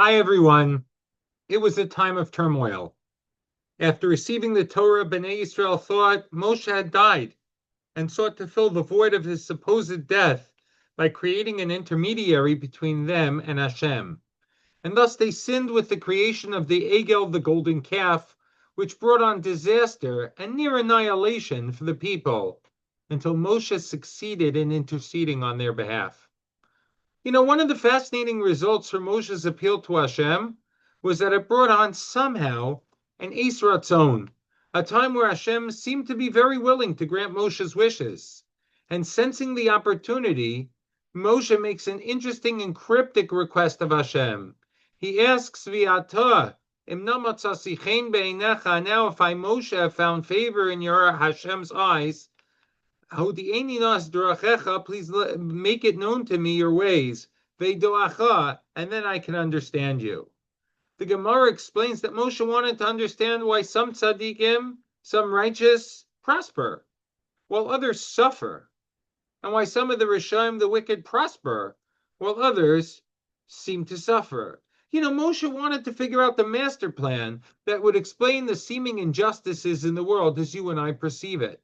Hi, everyone. It was a time of turmoil. After receiving the Torah, Bnei Israel thought Moshe had died and sought to fill the void of his supposed death by creating an intermediary between them and Hashem. And thus they sinned with the creation of the Egel, the golden calf, which brought on disaster and near annihilation for the people until Moshe succeeded in interceding on their behalf. One of the fascinating results from Moshe's appeal to Hashem was that it brought on somehow an Eis Ratzon, a time where Hashem seemed to be very willing to grant Moshe's wishes. And sensing the opportunity, Moshe makes an interesting and cryptic request of Hashem. He asks, V'ata, now if I, Moshe, have found favor in your Hashem's eyes, please make it known to me your ways, and then I can understand you. The Gemara explains that Moshe wanted to understand why some tzaddikim, some righteous, prosper, while others suffer, and why some of the Rishaim, the wicked, prosper, while others seem to suffer. Moshe wanted to figure out the master plan that would explain the seeming injustices in the world as you and I perceive it.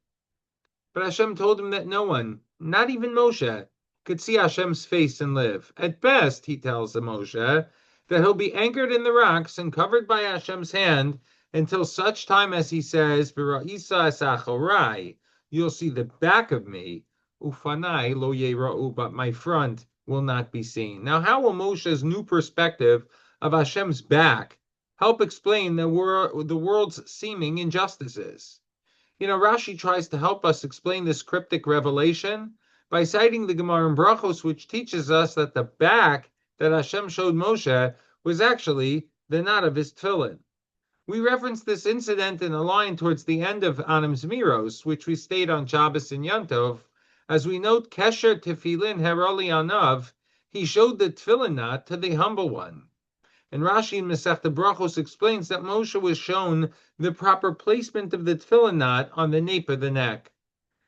But Hashem told him that no one, not even Moshe, could see Hashem's face and live. At best, he tells Moshe, that he'll be anchored in the rocks and covered by Hashem's hand until such time as he says, "V'ra'isa es achorai," you'll see the back of me, ufanai lo yera'u, but my front will not be seen. Now, how will Moshe's new perspective of Hashem's back help explain the world's seeming injustices? Rashi tries to help us explain this cryptic revelation by citing the Gemara in Brachos, which teaches us that the back that Hashem showed Moshe was actually the knot of his tefillin. We reference this incident in a line towards the end of Anam Zmiros, which we state on Shabbos and Yantov. As we note, Kesher Tefillin Heroli Anav, he showed the tefillin knot to the humble one. And Rashi in Masechta Brachos explains that Moshe was shown the proper placement of the tefillin knot on the nape of the neck.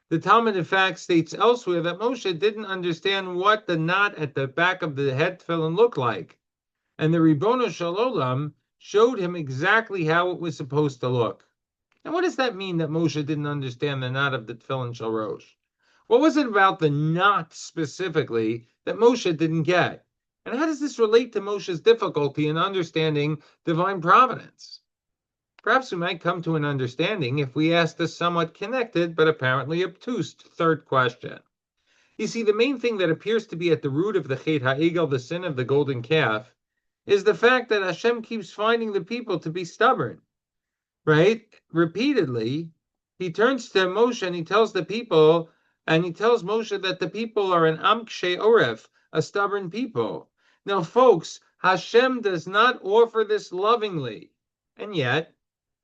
The Talmud, in fact, states elsewhere that Moshe didn't understand what the knot at the back of the head tefillin looked like, and the Ribono Shel Olam showed him exactly how it was supposed to look. And what does that mean that Moshe didn't understand the knot of the tefillin Shel Rosh? What was it about the knot specifically that Moshe didn't get? And how does this relate to Moshe's difficulty in understanding divine providence? Perhaps we might come to an understanding if we ask this somewhat connected but apparently obtuse third question. You see, the main thing that appears to be at the root of the Chet HaEgel, the sin of the golden calf, is the fact that Hashem keeps finding the people to be stubborn. Right? Repeatedly, he turns to Moshe and he tells the people, and he tells Moshe that the people are an Am Kshe Oref, a stubborn people. Now, folks, Hashem does not offer this lovingly. And yet,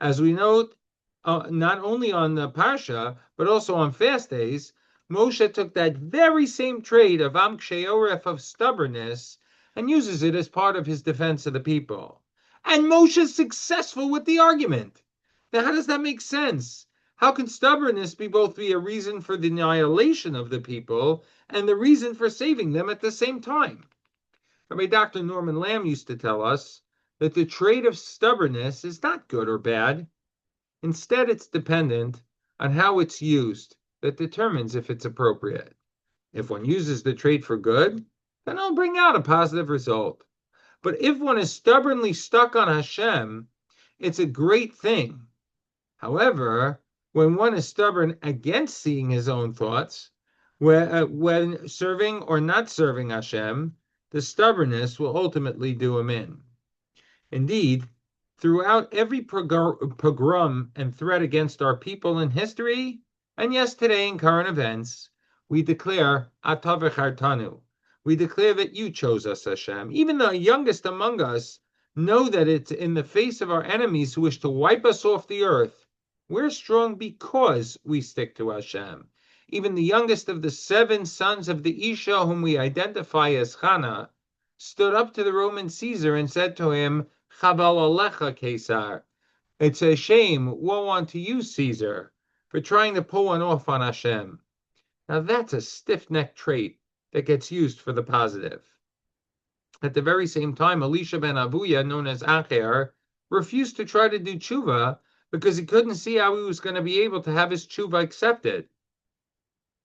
as we note, not only on the Parsha, but also on fast days, Moshe took that very same trait of Am Kshe Oref, of stubbornness, and uses it as part of his defense of the people. And Moshe is successful with the argument. Now, how does that make sense? How can stubbornness be both a reason for the annihilation of the people and the reason for saving them at the same time? Rabbi Dr. Norman Lamb used to tell us that the trait of stubbornness is not good or bad. Instead, it's dependent on how it's used that determines if it's appropriate. If one uses the trait for good, then it'll bring out a positive result. But if one is stubbornly stuck on Hashem, it's a great thing. However, when one is stubborn against seeing his own thoughts, when serving or not serving Hashem, the stubbornness will ultimately do him in. Indeed, throughout every pogrom and threat against our people in history, and yes, today in current events, we declare Ata v'chartanu. We declare that you chose us, Hashem. Even the youngest among us know that it's in the face of our enemies who wish to wipe us off the earth. We're strong because we stick to Hashem. Even the youngest of the 7 sons of the Isha, whom we identify as Chana, stood up to the Roman Caesar and said to him, Chaval alecha, Caesar. It's a shame, woe unto you, Caesar, for trying to pull one off on Hashem. Now that's a stiff-necked trait that gets used for the positive. At the very same time, Elisha ben Avuya, known as Acher, refused to try to do tshuva because he couldn't see how he was going to be able to have his tshuva accepted.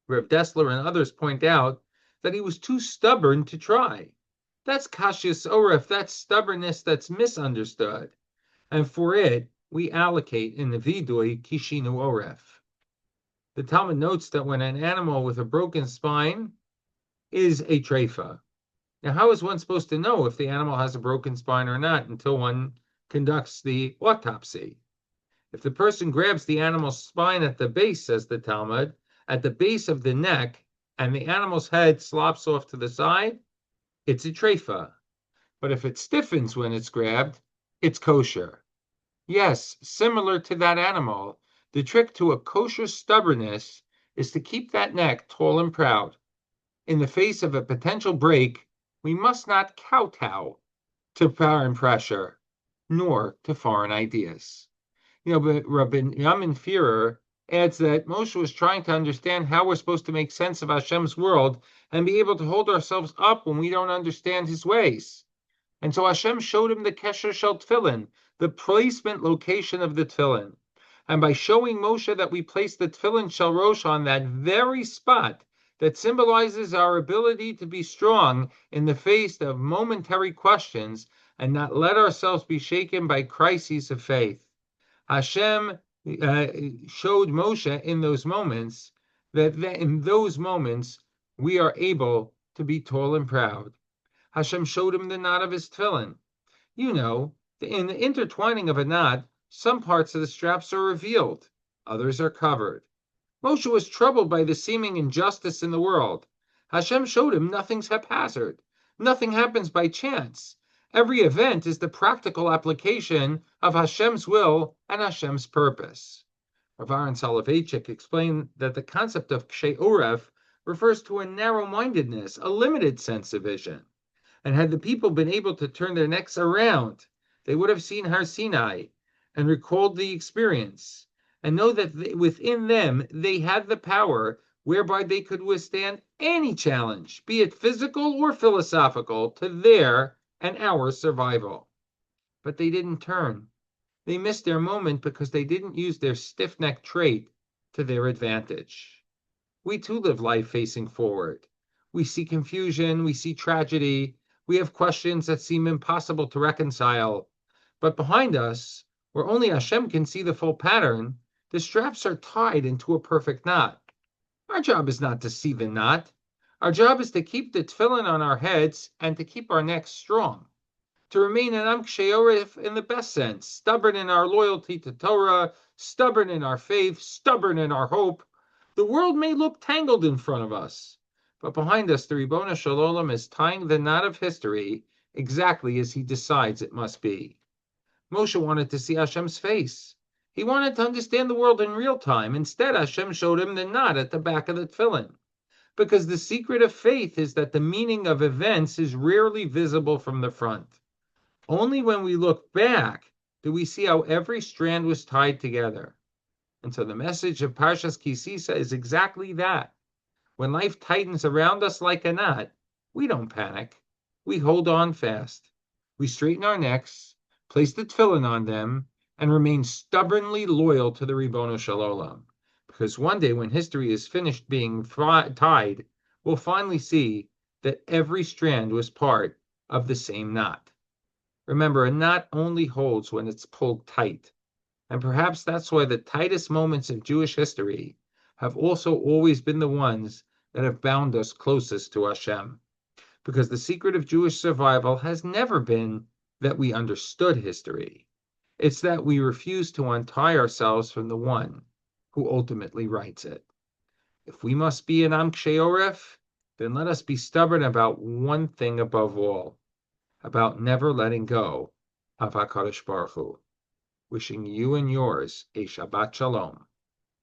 Rev Dessler and others point out that he was too stubborn to try. That's kashyas oref, that's stubbornness that's misunderstood. And for it, we allocate in the vidui kishinu oref. The Talmud notes that when an animal with a broken spine is a treifa. Now, how is one supposed to know if the animal has a broken spine or not until one conducts the autopsy? If the person grabs the animal's spine at the base, says the Talmud, at the base of the neck, and the animal's head slops off to the side, it's a treifa. But if it stiffens when it's grabbed, it's kosher. Yes, similar to that animal, the trick to a kosher stubbornness is to keep that neck tall and proud. In the face of a potential break, we must not kowtow to foreign pressure, nor to foreign ideas. But Rabbi Yamin Führer adds that Moshe was trying to understand how we're supposed to make sense of Hashem's world and be able to hold ourselves up when we don't understand his ways. And so Hashem showed him the Kesher Shel Tefillin, the placement location of the Tefillin. And by showing Moshe that we place the Tefillin Shel Rosh on that very spot that symbolizes our ability to be strong in the face of momentary questions and not let ourselves be shaken by crises of faith. Hashem showed Moshe in those moments that in those moments we are able to be tall and proud. Hashem showed him the knot of his tefillin. In the intertwining of a knot, some parts of the straps are revealed, others are covered. Moshe was troubled by the seeming injustice in the world. Hashem showed him nothing's haphazard. Nothing happens by chance. Every event is the practical application of Hashem's will and Hashem's purpose. Rav Aaron Soloveitchik explained that the concept of kshe oref refers to a narrow-mindedness, a limited sense of vision. And had the people been able to turn their necks around, they would have seen Har Sinai and recalled the experience, and know that within them they had the power whereby they could withstand any challenge, be it physical or philosophical, to their and our survival. But they didn't turn. They missed their moment because they didn't use their stiff-necked trait to their advantage. We too live life facing forward. We see confusion, we see tragedy, we have questions that seem impossible to reconcile. But behind us, where only Hashem can see the full pattern, the straps are tied into a perfect knot. Our job is not to see the knot. Our job is to keep the tefillin on our heads and to keep our necks strong. To remain an Am Kshe Oref in the best sense, stubborn in our loyalty to Torah, stubborn in our faith, stubborn in our hope. The world may look tangled in front of us, but behind us the Ribbono Shel Olam is tying the knot of history exactly as he decides it must be. Moshe wanted to see Hashem's face. He wanted to understand the world in real time. Instead, Hashem showed him the knot at the back of the tefillin. Because the secret of faith is that the meaning of events is rarely visible from the front. Only when we look back do we see how every strand was tied together. And so the message of Parshas Ki Sisa is exactly that. When life tightens around us like a knot, we don't panic. We hold on fast. We straighten our necks, place the tefillin on them, and remain stubbornly loyal to the Ribbono Shel Olam. Because one day when history is finished being tied, we'll finally see that every strand was part of the same knot. Remember, a knot only holds when it's pulled tight. And perhaps that's why the tightest moments of Jewish history have also always been the ones that have bound us closest to Hashem. Because the secret of Jewish survival has never been that we understood history. It's that we refuse to untie ourselves from the one who ultimately writes it. If we must be an Am Kshe Oref, then let us be stubborn about one thing above all, about never letting go of HaKadosh Baruch Hu. Wishing you and yours a Shabbat Shalom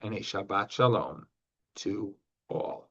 and a Shabbat Shalom to all.